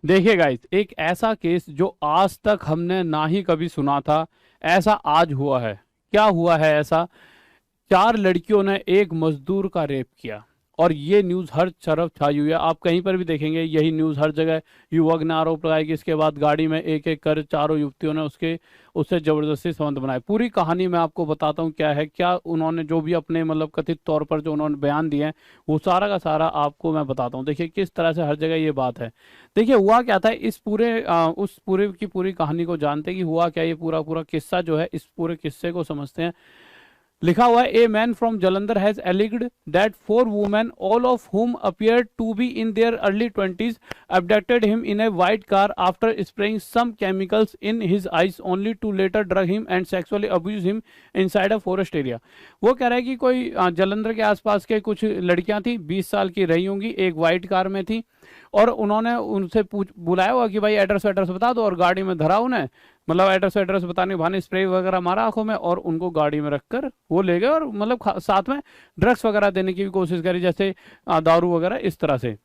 देखिए गाइस, एक ऐसा केस जो आज तक हमने ना ही कभी सुना था, ऐसा आज हुआ है। क्या हुआ है ऐसा? चार लड़कियों ने एक मजदूर का रेप किया और ये न्यूज़ हर तरफ छाई हुई है। आप कहीं पर भी देखेंगे यही न्यूज़ हर जगह। युवक ने आरोप लगाया कि इसके बाद गाड़ी में एक एक कर चारों युवतियों ने उससे जबरदस्ती संबंध बनाए। पूरी कहानी मैं आपको बताता हूँ क्या है, क्या उन्होंने जो भी अपने मतलब कथित तौर पर जो उन्होंने बयान दिए हैं, वो सारा का सारा आपको मैं बताता हूँ। देखिए किस तरह से हर जगह ये बात है। देखिए हुआ क्या था, इस पूरे उस पूरे की पूरी कहानी को जानते कि हुआ क्या, ये पूरा पूरा किस्सा जो है, इस पूरे किस्से को समझते हैं। लिखा हुआ है, a man from Jalandhar has alleged that four women all of whom appeared to be in their early 20s abducted him in a white car after spraying some chemicals in his eyes only to later drug him and sexually abuse him inside a forest area। वो कह रहा है कि कोई जलंधर के आसपास के कुछ लड़कियां थी, 20 साल की रही होंगी, एक वाइट कार में थी और उन्होंने उनसे पूछ बुलाया हुआ कि भाई एड्रेस एड्रेस बता दो, और गाड़ी में धरा उन्हें, मतलब एड्रेस एड्रेस बताने के बहाने स्प्रे वगैरह मारा आंखों में और उनको गाड़ी में रखकर वो ले गए और मतलब साथ में ड्रग्स वगैरह देने की भी कोशिश करी, जैसे दारू वगैरह इस तरह से।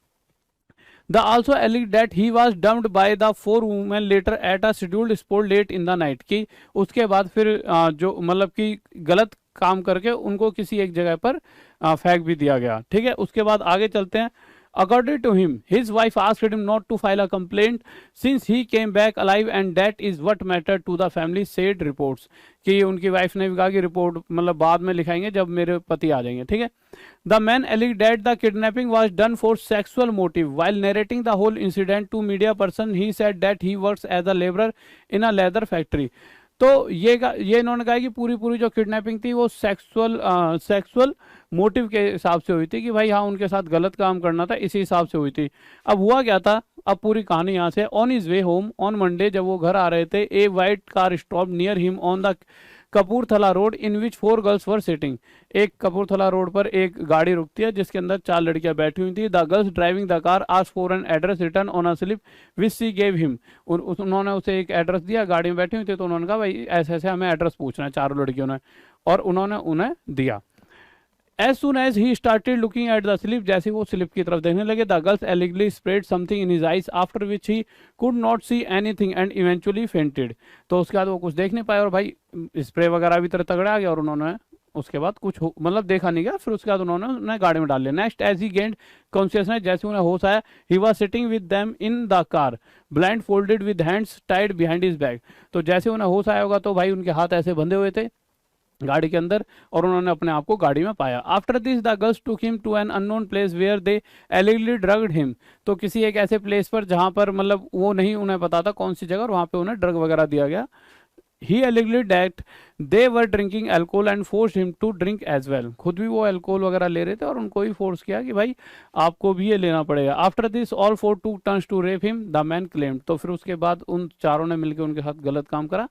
The also alleged that he was dumped by the four women later at a scheduled spot late in the night, कि उसके बाद फिर जो मतलब कि गलत काम करके उनको किसी एक जगह पर फेंक भी दिया गया। ठीक है, उसके बाद आगे चलते हैं। According to him, his wife asked him not to file a complaint since he came back alive and that is what mattered to the family, said reports। कि उनकी वाइफ ने भी कहा कि रिपोर्ट मतलब बाद में लिखाएंगे जब मेरे पति आ जाएंगे। ठीक है। The man alleged that the kidnapping was done for sexual motive. While narrating the whole incident to media person, he said that he works as a laborer in a leather factory। तो ये इन्होंने कहा कि पूरी पूरी जो kidnapping थी वो सेक्सुअल मोटिव के हिसाब से हुई थी, कि भाई हाँ उनके साथ गलत काम करना था, इसी हिसाब से हुई थी। अब हुआ क्या था, अब पूरी कहानी यहाँ से। On his way home on Monday, जब वो घर आ रहे थे, a white car stop near him on the Kapurthala road in which four girls were sitting. एक कपूरथला रोड पर एक गाड़ी रुकती है जिसके अंदर चार लड़कियां बैठी हुई थी। The girls driving the car asked for an address return on a slip which C gave him. उन्होंने उसे एक एड्रेस दिया, गाड़ी में बैठी हुई थी तो उन्होंने कहा भाई ऐसे ऐसे हमें एड्रेस पूछना है, चारों लड़कियों ने, और उन्होंने उन्हें दिया। As soon as he started looking at the slip, जैसे वो स्लिप की तरफ देखने लगे, the girls allegedly sprayed something in his eyes after which he could not see anything and eventually fainted। तो उसके बाद वो कुछ देख नहीं पाए और भाई स्प्रे वगैरह भी तरह तगड़ा आ गया और उन्होंने उसके बाद कुछ मतलब देखा नहीं गया, फिर उसके बाद उन्होंने उन्हें गाड़ी में डाल लिया। Next as he gained consciousness, जैसे उन्हें होश आया, he was sitting with them in the car blindfolded with hands tied behind his back. तो जैसे उन्हें होश आया होगा तो भाई उनके हाथ ऐसे बंधे हुए थे गाड़ी के अंदर और उन्होंने अपने आप को गाड़ी में पाया। After this the girls took him to an unknown place where they allegedly drugged him. तो किसी एक ऐसे प्लेस पर जहां पर मतलब वो नहीं उन्हें पता था कौन सी जगह, और वहां पे उन्हें ड्रग वगैरह दिया गया। ही alleged that they were drinking alcohol and forced him to drink as well। खुद भी वो अल्कोहल वगैरह ले रहे थे और उनको भी फोर्स किया कि भाई आपको भी ये लेना पड़ेगा। After this all four to turns to rape him the man claimed. तो फिर उसके बाद उन चारों ने मिलकर उनके साथ गलत काम करा,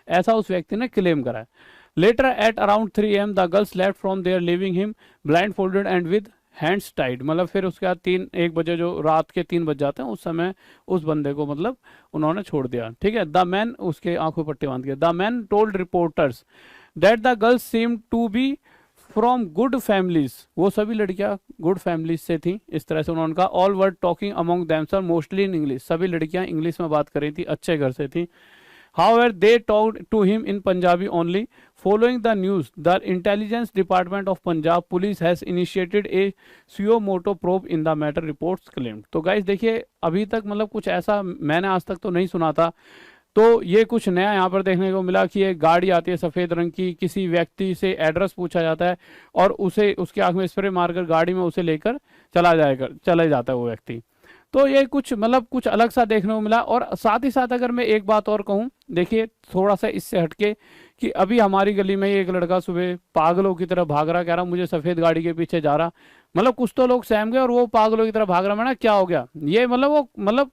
ऐसा उस व्यक्ति ने क्लेम करा है। Later at around 3 a.m. the girls left from there leaving him blindfolded and with hands tied. मतलब फिर उसके बाद 1 बजे, जो रात के 3 बज जाते हैं, उस समय उस बंदे को मतलब उन्होंने छोड़ दिया। ठीक है। द मैन, उसके आंखों पट्टी बांध के, the man told reporters that the girls seem to be from good families. वो सभी लड़कियां गुड फैमिलीज से थी, इस तरह से उन्होंने कहा। All were talking among themselves mostly in English. सभी लड़कियां इंग्लिश में बात कर रही थी, अच्छे घर से थी। However, they talked to him in Punjabi only। Following the news, the Intelligence Department of Punjab Police has initiated a suo motu probe in the matter, reports claimed। तो गाइस देखिए, अभी तक मतलब कुछ ऐसा मैंने आज तक तो नहीं सुना था। तो ये कुछ नया यहाँ पर देखने को मिला कि एक गाड़ी आती है सफ़ेद रंग की, किसी व्यक्ति से एड्रेस पूछा जाता है और उसे उसके आँख में स्प्रे मारकर गाड़ी में उसे लेकर चला जाता है वो व्यक्ति। तो ये कुछ मतलब कुछ अलग सा देखने को मिला। और साथ ही साथ अगर मैं एक बात और कहूँ, देखिए थोड़ा सा इससे हटके, कि अभी हमारी गली में एक लड़का सुबह पागलों की तरह भाग रहा, कह रहा मुझे सफ़ेद गाड़ी के पीछे जा रहा। मतलब कुछ तो लोग सहम गए और वो पागलों की तरह भाग रहा। मैंने क्या हो गया ये, मतलब वो मतलब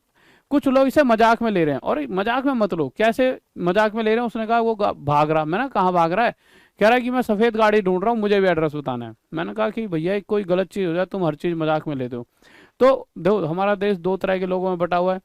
कुछ लोग इसे मजाक में ले रहे हैं, और मजाक में मत लो, कैसे मजाक में ले रहे हैं। उसने कहा वो भाग रहा। मैंने कहाँ भाग रहा है? कह रहा है कि मैं सफ़ेद गाड़ी ढूंढ रहा हूँ, मुझे भी एड्रेस बताना है। मैंने कहा कि भैया कोई गलत चीज़ हो जाए तुम हर चीज़ मजाक में लेते हो। तो देखो हमारा देश दो तरह के लोगों में बटा हुआ है।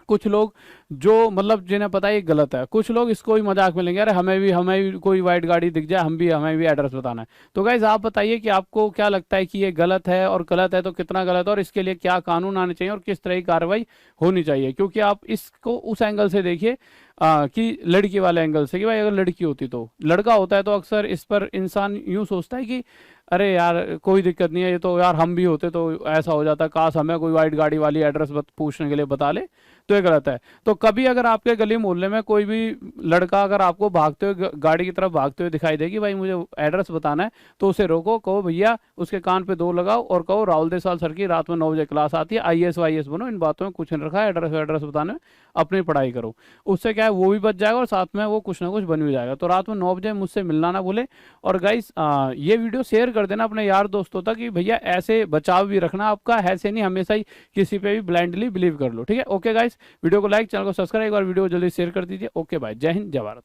कुछ लोग जो मतलब जिन्हें पता है ये गलत है, कुछ लोग इसको ही मजाक में लेंगे, अरे हमें भी कोई वाइट गाड़ी दिख जाए हमें भी एड्रेस बताना है। तो गाइज आप बताइए कि आपको क्या लगता है कि ये गलत है, और गलत है तो कितना गलत है, और इसके लिए क्या कानून आने चाहिए और किस तरह की कार्रवाई होनी चाहिए। क्योंकि आप इसको उस एंगल से देखिए कि लड़की वाले एंगल से, कि भाई अगर लड़की होती तो, लड़का होता है तो अक्सर इस पर इंसान यूं सोचता है कि अरे यार कोई दिक्कत नहीं है, ये तो यार हम भी होते तो ऐसा हो जाता, काश हमें कोई वाइट गाड़ी वाली एड्रेस पूछने के लिए बता ले। तो ये गलत है। तो कभी अगर आपके गली मोहल्ले में कोई भी लड़का अगर आपको भागते हुए गाड़ी की तरफ भागते हुए दिखाई देगी, भाई मुझे एड्रेस बताना है, तो उसे रोको, कहो भैया, उसके कान पे 2 लगाओ और कहो राहुल देसाल सर की रात में 9 बजे क्लास आती है, आईएएस वाईएएस बनो, इन बातों में कुछ नहीं रखा है, एड्रेस बताने में अपनी पढ़ाई करो। उससे क्या है, वो भी बच जाएगा और साथ में वो कुछ ना कुछ बन भी जाएगा। तो रात में 9 बजे मुझसे मिलना ना भूले। और गाइस ये वीडियो शेयर कर देना अपने यार दोस्तों तक कि भैया ऐसे बचाव भी रखना आपका, ऐसे नहीं हमेशा ही किसी पे भी ब्लाइंडली बिलीव कर लो। ठीक है, ओके गाइस, वीडियो को लाइक, चैनल को सब्सक्राइब और वीडियो को जल्दी शेयर कर दीजिए। ओके बाय, जय हिंद, जय भारत।